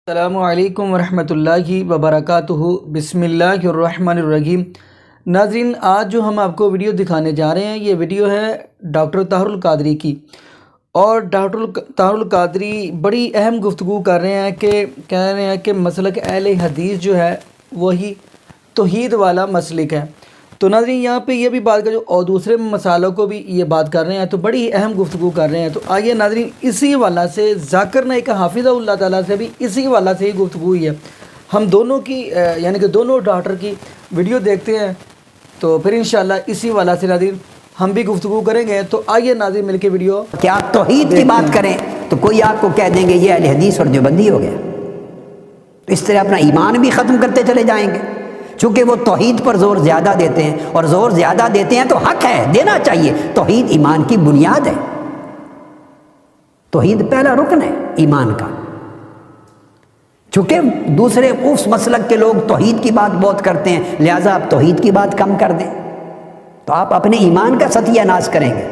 السلام علیکم ورحمۃ اللہ وبرکاتہ۔ بسم اللہ الرحمن الرحیم۔ ناظرین، آج جو ہم آپ کو ویڈیو دکھانے جا رہے ہیں یہ ویڈیو ہے ڈاکٹر طاہر القادری کی، اور ڈاکٹر طاہر القادری بڑی اہم گفتگو کر رہے ہیں کہ کہہ رہے ہیں کہ مسلک اہل حدیث جو ہے وہی توحید والا مسلک ہے۔ تو ناظرین یہاں پہ یہ بھی بات کر اور دوسرے مسائلوں کو بھی یہ بات کر رہے ہیں، تو بڑی اہم گفتگو کر رہے ہیں۔ تو آئیے ناظرین اسی حوالہ سے ذاکر نائک حافظہ اللہ تعالیٰ سے بھی اسی حوالہ سے ہی گفتگو ہوئی ہے، ہم دونوں کی یعنی کہ دونوں ڈاکٹر کی ویڈیو دیکھتے ہیں، تو پھر انشاءاللہ اسی حوالہ سے ناظرین ہم بھی گفتگو کریں گے۔ تو آئیے ناظرین مل کے ویڈیو کہ آپ توحید کی بات کریں تو کوئی آپ کو کہہ دیں گے یہ اہل حدیث اور دیوبندی ہو گیا، تو اس طرح اپنا ایمان بھی ختم کرتے چلے جائیں گے، چونکہ وہ توحید پر زور زیادہ دیتے ہیں، اور زور زیادہ دیتے ہیں تو حق ہے، دینا چاہیے۔ توحید ایمان کی بنیاد ہے، توحید پہلا رکن ہے ایمان کا۔ چونکہ دوسرے اس مسلک کے لوگ توحید کی بات بہت کرتے ہیں، لہٰذا آپ توحید کی بات کم کر دیں تو آپ اپنے ایمان کا ستیہ ناش کریں گے۔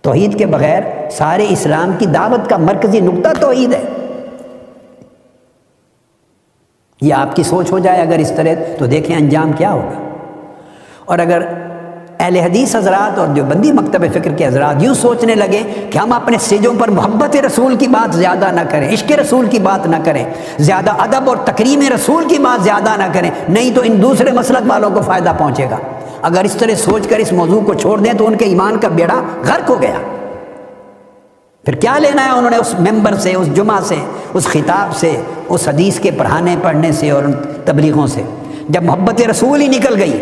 توحید کے بغیر سارے اسلام کی دعوت کا مرکزی نقطہ توحید ہے۔ یہ آپ کی سوچ ہو جائے اگر اس طرح، تو دیکھیں انجام کیا ہوگا۔ اور اگر اہل حدیث حضرات اور دیوبندی مکتب فکر کے حضرات یوں سوچنے لگے کہ ہم اپنے سٹیجوں پر محبت رسول کی بات زیادہ نہ کریں، عشق رسول کی بات نہ کریں، زیادہ ادب اور تکریم رسول کی بات زیادہ نہ کریں، نہیں تو ان دوسرے مسلک والوں کو فائدہ پہنچے گا۔ اگر اس طرح سوچ کر اس موضوع کو چھوڑ دیں تو ان کے ایمان کا بیڑا غرق ہو گیا۔ پھر کیا لینا ہے انہوں نے اس ممبر سے، اس جمعہ سے، اس خطاب سے، اس حدیث کے پڑھنے سے اور تبلیغوں سے؟ جب محبت رسول ہی نکل گئی،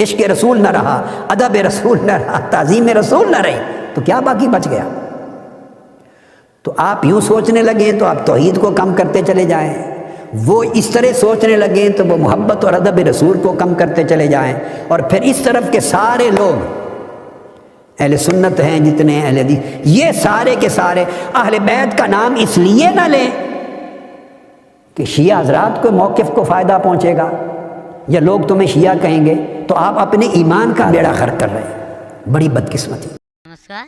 عشق رسول نہ رہا، ادب رسول نہ رہا، تعظیم رسول نہ رہی، تو کیا باقی بچ گیا؟ تو آپ یوں سوچنے لگیں تو آپ توحید کو کم کرتے چلے جائیں، وہ اس طرح سوچنے لگیں تو وہ محبت اور ادب رسول کو کم کرتے چلے جائیں، اور پھر اس طرف کے سارے لوگ اہل سنت ہیں جتنے اہل حدیث، یہ سارے کے سارے اہل بیت کا نام اس لیے نہ لیں کہ شیعہ حضرات کو موقف کو فائدہ پہنچے گا یا لوگ تمہیں شیعہ کہیں گے، تو آپ اپنے ایمان کا بیڑا غرق کر رہے ہیں۔ بڑی بدقسمتی۔ نمسکار،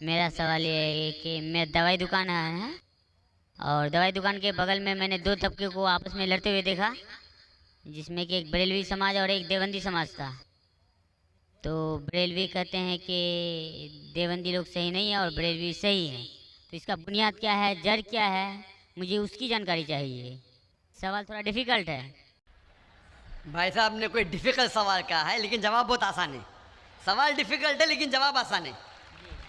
میرا سوال یہ ہے کہ میں دوائی دکان آیا ہے، اور دوائی دکان کے بغل میں نے دو طبقے کو آپس میں لڑتے ہوئے دیکھا، جس میں کہ ایک بریلوی سماج اور ایک دیوبندی سماج تھا۔ تو بریلوی کہتے ہیں کہ دیوبندی لوگ صحیح نہیں ہیں اور بریلوی صحیح ہیں، تو اس کا بنیاد کیا ہے، جڑ کیا ہے، مجھے اس کی جانکاری چاہیے۔ سوال تھوڑا ڈیفیکلٹ ہے بھائی صاحب نے کوئی ڈیفیکلٹ سوال کہا ہے لیکن جواب بہت آسان ہے۔ سوال ڈیفیکلٹ ہے لیکن جواب آسان ہے،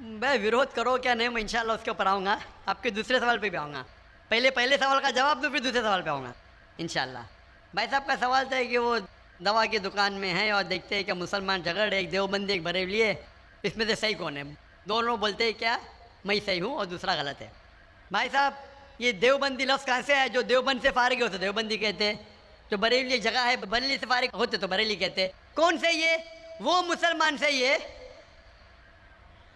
میں ویروਧ کرو کیا نہیں، میں انشاءاللہ اس کے اوپر آؤں گا، آپ کے دوسرے سوال پہ بھی آؤں گا۔ پہلے سوال کا جواب دو پھر دوسرے سوال پہ آؤں گا انشاءاللہ۔ بھائی صاحب کا سوال تھا کہ وہ دوا کی دکان میں ہیں اور دیکھتے ہیں کہ مسلمان جھگڑ رہے، ایک دیوبندی ایک بریلوی ہے، اس میں سے صحیح کون ہے؟ دونوں بولتے ہیں کیا میں صحیح ہوں اور دوسرا غلط ہے۔ بھائی صاحب یہ دیوبندی لفظ کہاں سے ہے؟ جو دیوبند سے فارغ ہوتے دیوبندی کہتے ہیں، جو بریلی جگہ ہے بریلی سے فارغ ہوتے تو بریلی کہتے ہیں۔ کون سے یہ؟ وہ مسلمان سے یہ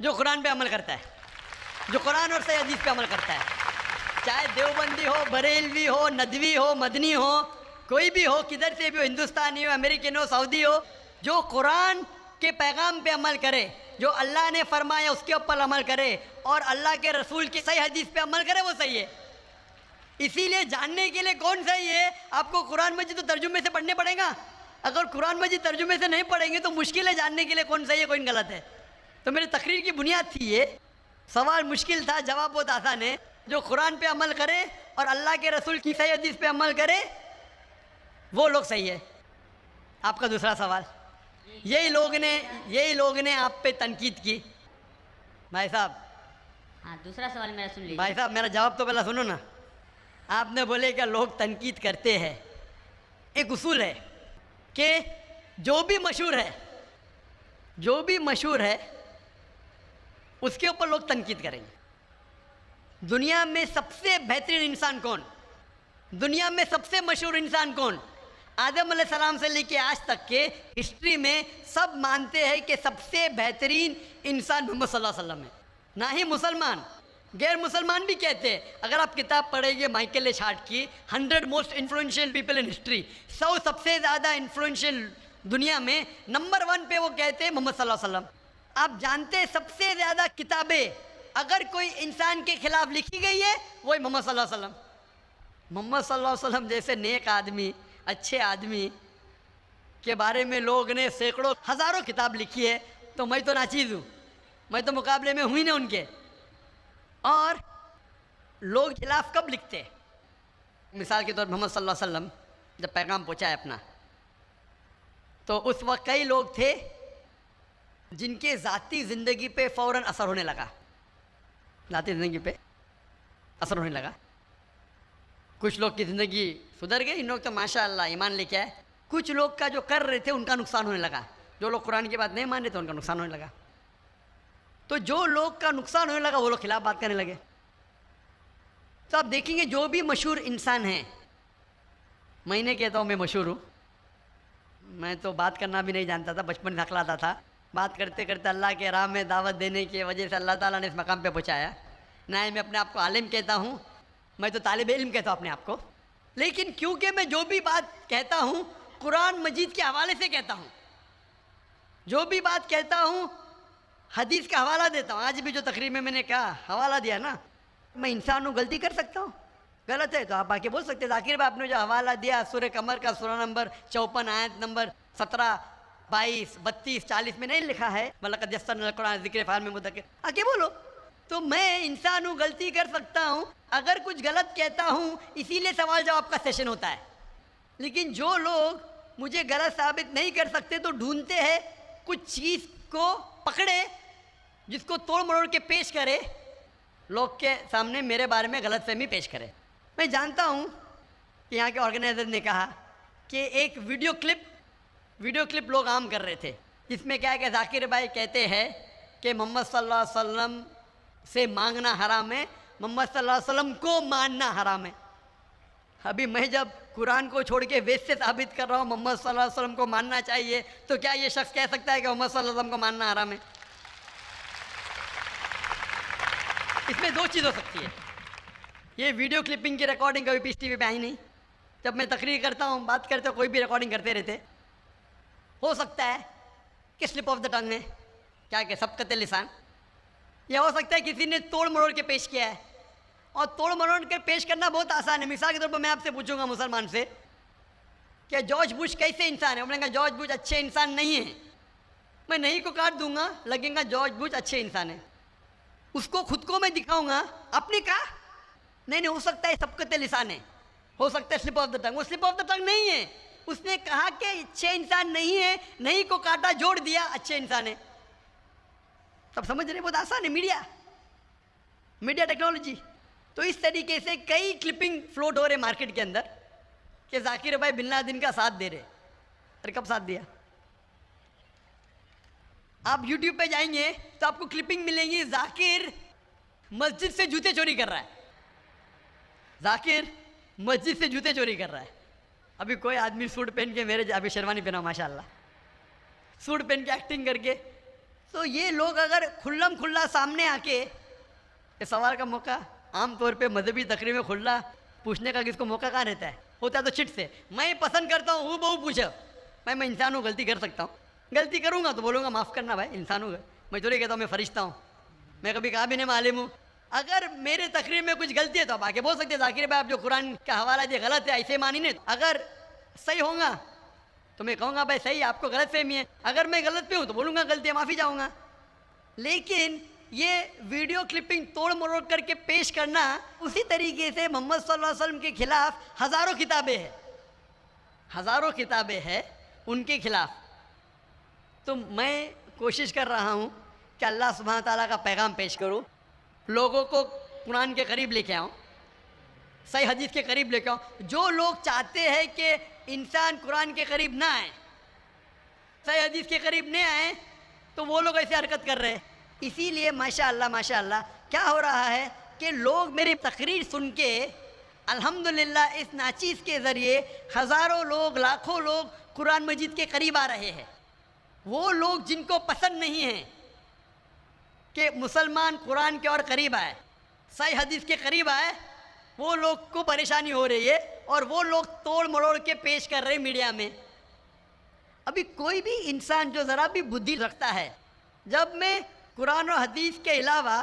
جو قرآن پہ عمل کرتا ہے، جو قرآن اور صحیح حدیث پہ عمل کرتا ہے، چاہے دیوبندی ہو، بریلوی ہو، ندوی ہو، مدنی ہو، کوئی بھی ہو، کدھر سے بھی ہو، ہندوستانی ہو، امریکن ہو، سعودی ہو، جو قرآن کے پیغام پہ عمل کرے، جو اللہ نے فرمایا اس کے اوپر عمل کرے اور اللہ کے رسول کی صحیح حدیث پہ عمل کرے، وہ صحیح ہے۔ اسی لیے جاننے کے لیے کون صحیح ہے آپ کو قرآن مجید تو ترجمے سے پڑھنے پڑے گا۔ اگر قرآن مجید ترجمے سے نہیں پڑھیں گے تو مشکل ہے جاننے کے لیے کون صحیح ہے کون غلط ہے۔ تو میری تقریر کی بنیاد تھی یہ، سوال مشکل تھا، جواب بہت آسان ہے۔ جو قرآن پہ عمل کرے اور اللہ کے رسول کی صحیح حدیث پہ عمل کرے وہ لوگ صحیح ہے۔ آپ کا دوسرا سوال، یہی لوگ نے آپ پہ تنقید کی۔ بھائی صاحب، ہاں دوسرا سوال میرا سن لیجیے۔ بھائی صاحب میرا جواب تو پہلا سنو نا۔ آپ نے بولے کہ لوگ تنقید کرتے ہیں، ایک اصول ہے کہ جو بھی مشہور ہے اس کے اوپر لوگ تنقید کریں گے۔ دنیا میں سب سے بہترین انسان کون؟ دنیا میں سب سے مشہور انسان کون؟ آدم علیہ السلام سے لے کے آج تک کے ہسٹری میں سب مانتے ہیں کہ سب سے بہترین انسان محمد صلی اللہ علیہ وسلم ہے۔ نہ ہی مسلمان، غیر مسلمان بھی کہتے ہیں۔ اگر آپ کتاب پڑھیں گے مائیکل ایشارٹ کی 100 most influential people in history, 100 سب سے زیادہ انفلوئنشیل دنیا میں، نمبر 1 پہ وہ کہتے ہیں محمد صلی اللہ علیہ وسلم۔ آپ جانتے ہیں سب سے زیادہ کتابیں اگر کوئی انسان کے خلاف لکھی گئی ہے وہی محمد صلی اللہ علیہ وسلم. محمد صلی اللہ علیہ وسلم جیسے نیک آدمی، اچھے آدمی کے بارے میں لوگ نے سینکڑوں ہزاروں کتاب لکھی ہے، تو میں تو ناچیز ہوں، میں تو مقابلے میں ہوں ہی نہیں ان کے. اور لوگ خلاف کب لکھتے؟ مثال کے طور پر محمد صلی اللہ علیہ وسلم جب پیغام پہنچا ہے اپنا، تو اس وقت کئی لوگ تھے جن کے ذاتی زندگی پہ فوراً اثر ہونے لگا، ذاتی زندگی پہ اثر ہونے لگا. کچھ لوگ کی زندگی سدھر گئی، ان لوگ تو ماشاء اللہ ایمان لے کے آئے. کچھ لوگ کا جو کر رہے تھے ان کا نقصان ہونے لگا، جو لوگ قرآن کی بات نہیں مان رہے تھے ان کا نقصان ہونے لگا. تو جو لوگ کا نقصان ہونے لگا وہ لوگ خلاف بات کرنے لگے. تو آپ دیکھیں گے جو بھی مشہور انسان ہیں، میں نہیں کہتا ہوں میں مشہور ہوں، میں تو بات کرنا بھی نہیں جانتا تھا، بچپن میں ہکلاتا تھا. بات کرتے کرتے اللہ کے راہ میں دعوت دینے کی وجہ سے اللہ تعالیٰ نے اس مقام پہ پہنچایا. نہ میں اپنے آپ کو عالم کہتا ہوں، میں تو طالب علم کہتا ہوں اپنے آپ کو. لیکن کیونکہ میں جو بھی بات کہتا ہوں قرآن مجید کے حوالے سے کہتا ہوں، جو بھی بات کہتا ہوں حدیث کا حوالہ دیتا ہوں. آج بھی جو تقریر میں نے کہا حوالہ دیا نا، میں انسان ہوں، غلطی کر سکتا ہوں، غلط ہے تو آپ آ کے بول سکتے ہیں. ذاکر بھائی آپ نے جو حوالہ دیا سورہ قمر کا سورہ نمبر 54 آیت نمبر 17 22 32 40 میں نہیں لکھا ہے وَلَقَدْ يَسَّرْنَا الْقُرْآنَ لِلذِّكْرِ فَهَلْ مِن مُدَّكِرٍ، آ کے بولو. تو میں انسان ہوں، غلطی کر سکتا ہوں. اگر کچھ غلط کہتا ہوں اسی لیے سوال جواب کا سیشن ہوتا ہے. لیکن جو لوگ مجھے غلط ثابت نہیں کر سکتے تو ڈھونڈتے ہیں کچھ چیز کو پکڑے جس کو توڑ مروڑ کے پیش کرے، لوگ کے سامنے میرے بارے میں غلط فہمی پیش کرے. میں جانتا ہوں کہ یہاں کے آرگنائزر نے کہا کہ ایک ویڈیو کلپ لوگ عام کر رہے تھے، جس میں کیا ہے کہ ذاکر بھائی کہتے ہیں کہ محمد صلی اللہ علیہ وسلم سے مانگنا حرام ہے، محمد صلی اللہ علیہ وسلم کو ماننا حرام ہے. ابھی میں جب قرآن کو چھوڑ کے ویسے ثابت کر رہا ہوں محمد صلی اللہ علیہ وسلم کو ماننا چاہیے، تو کیا یہ شخص کہہ سکتا ہے کہ محمد صلی اللہ علیہ وسلم کو ماننا حرام ہے؟ اس میں دو چیز ہو سکتی ہے. یہ ویڈیو کلپنگ کی ریکارڈنگ کبھی پیس ٹی وی پہ آئی نہیں. جب میں تقریر کرتا ہوں، بات کرتے ہوں، کوئی بھی ریکارڈنگ کرتے رہتے. ہو سکتا ہے کہ سلپ آف دا ٹنگ ہے، کیا کہ سبقت لسان. یہ ہو سکتا ہے کسی نے توڑ مروڑ کے پیش کیا ہے، اور توڑ مروڑ کے پیش کرنا بہت آسان ہے. مثال کے طور پر میں آپ سے پوچھوں گا مسلمان سے کہ جارج بش کیسے انسان ہے؟ میں نے کہا جارج بش اچھے انسان نہیں ہیں. میں نہیں کو کاٹ دوں گا، لگیں گا جارج بش اچھے انسان ہے. اس کو خود کو میں دکھاؤں گا، اپنے کہا نہیں ہو سکتا ہے سبقت لسان ہے، ہو سکتا ہے سلپ آف دا ٹنگ. وہ سلپ آف دا ٹنگ نہیں ہے. اس نے کہا کہ اچھے انسان نہیں ہے، نہیں کو کاٹا، جوڑ دیا، اچھے انسان ہے. تب سمجھ رہے؟ بہت آسان ہے. Media technology. تو اس طریقے سے کئی کلپنگ فلوٹ ہو رہے مارکیٹ کے اندر کہ ذاکر بھائی بن لادن کا ساتھ دے رہے. ارے کب ساتھ دیا؟ آپ یوٹیوب پہ جائیں گے تو آپ کو کلپنگ ملیں گی، ذاکر مسجد سے جوتے چوری کر رہا ہے. ذاکر مسجد سے جوتے چوری کر رہا ہے. ابھی کوئی آدمی سوٹ پہن کے، میرے ابھی شیروانی پہنا ماشاء اللہ، سوٹ پہن کے ایکٹنگ کر کے. تو یہ لوگ اگر کھلم کھلا سامنے آ کے، یہ سوال کا موقع عام طور پہ مذہبی تقریر میں کھلا پوچھنے کا کس کو موقع کہاں رہتا ہے؟ ہوتا ہے تو چٹ سے. میں پسند کرتا ہوں وہ بہو پوچھو. میں انسان ہوں، غلطی کر سکتا ہوں. غلطی کروں گا تو بولوں گا معاف کرنا بھائی، انسان ہوں. میں تو نہیں کہتا ہوں میں فرشتہ ہوں، میں کبھی کہا بھی نہیں معلوم ہوں. اگر میرے تقریر میں کچھ غلطی ہے تو آپ آ کے بول سکتے ہیں ذاکر بھائی آپ جو قرآن کا حوالہ دے غلط ہے، ایسے مانی نہیں. اگر صحیح ہوں گا تو میں کہوں گا بھائی صحیح، آپ کو غلط فہمی ہے. اگر میں غلط پہ ہوں تو بولوں گا غلطی ہے، معافی چاہوں گا. لیکن یہ ویڈیو کلپنگ توڑ مروڑ کر کے پیش کرنا، اسی طریقے سے محمد صلی اللہ علیہ وسلم کے خلاف ہزاروں کتابیں ہیں ان کے خلاف. تو میں کوشش کر رہا ہوں کہ اللہ سبحانہ تعالیٰ کا پیغام پیش کروں، لوگوں کو قرآن کے قریب لے کے آؤں، صحیح حدیث کے قریب لے کے آؤں. جو لوگ چاہتے ہیں کہ انسان قرآن کے قریب نہ آئے، صحیح حدیث کے قریب نہیں آئے، تو وہ لوگ ایسے حرکت کر رہے ہیں. اسی لیے ماشاءاللہ کیا ہو رہا ہے کہ لوگ میری تقریر سن کے الحمدللہ اس ناچیز کے ذریعے ہزاروں لوگ، لاکھوں لوگ قرآن مجید کے قریب آ رہے ہیں. وہ لوگ جن کو پسند نہیں ہیں کہ مسلمان قرآن کے اور قریب آئے، صحیح حدیث کے قریب آئے، وہ لوگ کو پریشانی ہو رہی ہے، اور وہ لوگ توڑ مروڑ کے پیش کر رہے ہیں میڈیا میں. ابھی کوئی بھی انسان جو ذرا بھی بدھی رکھتا ہے، جب میں قرآن و حدیث کے علاوہ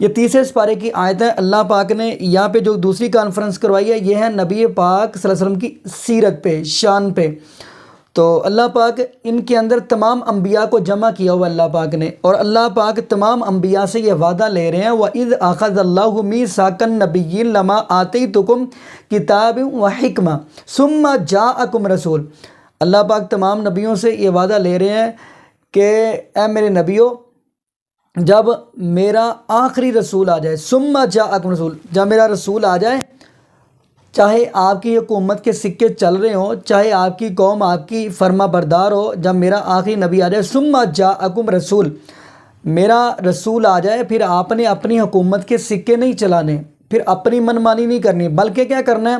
یہ تیسرے سپارے کی آیت ہے۔ اللہ پاک نے یہاں پہ جو دوسری کانفرنس کروائی ہے یہ ہے نبی پاک صلی اللہ علیہ وسلم کی سیرت پہ، شان پہ۔ تو اللہ پاک ان کے اندر تمام انبیاء کو جمع کیا ہوا اللہ پاک نے، اور اللہ پاک تمام انبیاء سے یہ وعدہ لے رہے ہیں وَإِذْ أَخَذَ اللَّهُ مِيثَاقَ النَّبِيِّينَ لَمَا آتَيْتُكُمْ كِتَابٍ وَحِكْمَةٍ ثُمَّ جَاءَكُمْ رَسُولٌ۔ اللہ پاک تمام نبیوں سے یہ وعدہ لے رہے ہیں کہ اے میرے نبیوں، جب میرا آخری رسول آ جائے، ثُمَّ جَاءَكُمْ رَسُولٌ، جب میرا رسول آ جائے، چاہے آپ کی حکومت کے سکے چل رہے ہوں، چاہے آپ کی قوم آپ کی فرما بردار ہو، جب میرا آخری نبی آ جائے، ثم جاءکم رسول، میرا رسول آ جائے، پھر آپ نے اپنی حکومت کے سکے نہیں چلانے، پھر اپنی منمانی نہیں کرنی، بلکہ کیا کرنا ہے،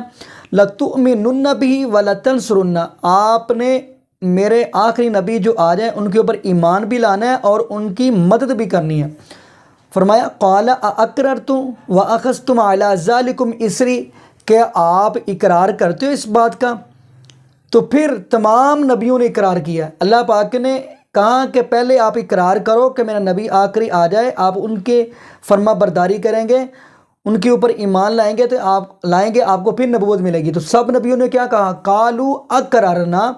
لَتُؤْمِنُنَّ بِهِ وَلَتَنْصُرُنَّ، آپ نے میرے آخری نبی جو آ جائیں ان کے اوپر ایمان بھی لانا ہے اور ان کی مدد بھی کرنی ہے۔ فرمایا قَالَ أَأَقْرَرْتُمْ وَأَخَذْتُمْ عَلَىٰ ذَلِكُمْ إِصْرِي، کہ آپ اقرار کرتے ہو اس بات کا؟ تو پھر تمام نبیوں نے اقرار کیا۔ اللہ پاک نے کہا کہ پہلے آپ اقرار کرو کہ میرا نبی آخری آ جائے، آپ ان کے فرما برداری کریں گے، ان کے اوپر ایمان لائیں گے، تو آپ کو پھر نبوت ملے گی۔ تو سب نبیوں نے کیا کہا؟ قالوا اقررنا،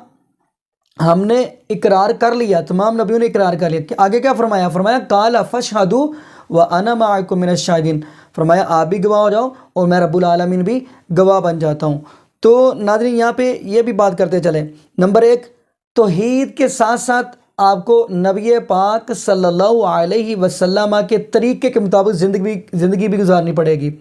ہم نے اقرار کر لیا، تمام نبیوں نے اقرار کر لیا۔ آگے کیا فرمایا؟ فرمایا قال فاشهدوا وانا معكم من الشاهدين، فرمایا آپ بھی گواہ ہو جاؤ اور میں رب العالمین بھی گواہ بن جاتا ہوں۔ تو ناظرین یہاں پہ یہ بھی بات کرتے چلیں، نمبر ایک، توحید کے ساتھ ساتھ آپ کو نبی پاک صلی اللہ علیہ وسلم کے طریقے کے مطابق زندگی بھی گزارنی پڑے گی۔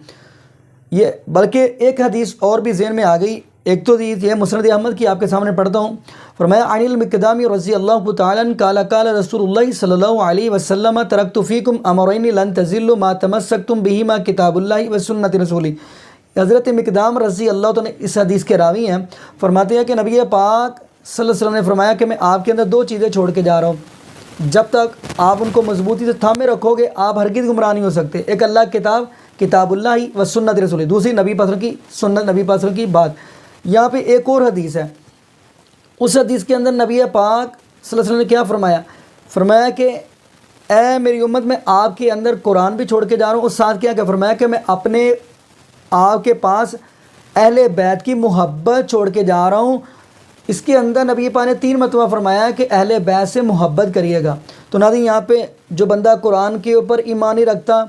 یہ بلکہ ایک حدیث اور بھی ذہن میں آ گئی، ایک تو یہ مسند احمد کی آپ کے سامنے پڑھتا ہوں۔ فرمایا عن المقدام رضی اللہ تعالیٰ عنہ قال قال رسول اللہ صلی اللہ علیہ وسلم ترکت فیکم امرین لن تضلوا ما تمسکتم بہما کتاب اللہ و سنت رسولی۔ حضرت مقدام رضی اللہ تعالیٰ اس حدیث کے راوی ہیں، فرماتے ہیں کہ نبی پاک صلی اللہ علیہ وسلم نے فرمایا کہ میں آپ کے اندر دو چیزیں چھوڑ کے جا رہا ہوں، جب تک آپ ان کو مضبوطی سے تھامے رکھو گے آپ ہرگز گمراہ نہیں ہو سکتے۔ ایک اللہ کتاب اللہ و سنت رسولی، دوسری نبی پاک کی سنت، نبی پاک کی بات۔ یہاں پہ ایک اور حدیث ہے، اس حدیث کے اندر نبی پاک صلی اللہ علیہ وسلم نے کیا فرمایا؟ فرمایا کہ اے میری امت، میں آپ کے اندر قرآن بھی چھوڑ کے جا رہا ہوں، اور ساتھ کیا فرمایا کہ میں اپنے آپ کے پاس اہل بیت کی محبت چھوڑ کے جا رہا ہوں۔ اس کے اندر نبی پاک نے 3 مرتبہ فرمایا کہ اہل بیت سے محبت کریے گا۔ تو ناظرین یہاں پہ جو بندہ قرآن کے اوپر ایمان نہیں رکھتا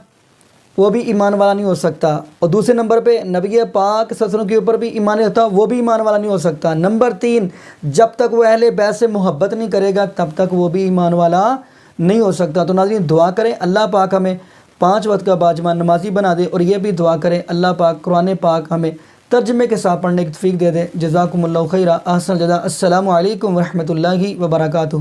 وہ بھی ایمان والا نہیں ہو سکتا، اور دوسرے نمبر پہ نبی پاک صلی اللہ علیہ وسلم کے اوپر بھی ایمان نہیں رکھتا وہ بھی ایمان والا نہیں ہو سکتا۔ نمبر 3، جب تک وہ اہل بیت سے محبت نہیں کرے گا تب تک وہ بھی ایمان والا نہیں ہو سکتا۔ تو ناظرین دعا کریں اللہ پاک ہمیں 5 وقت کا باجمع نمازی بنا دے، اور یہ بھی دعا کریں اللہ پاک قرآن پاک ہمیں ترجمے کے ساتھ پڑھنے کی توفیق دے دے۔ جزاکم اللہ خیرہ، احسن الجزاء۔ السلام علیکم ورحمۃ اللہ وبرکاتہ۔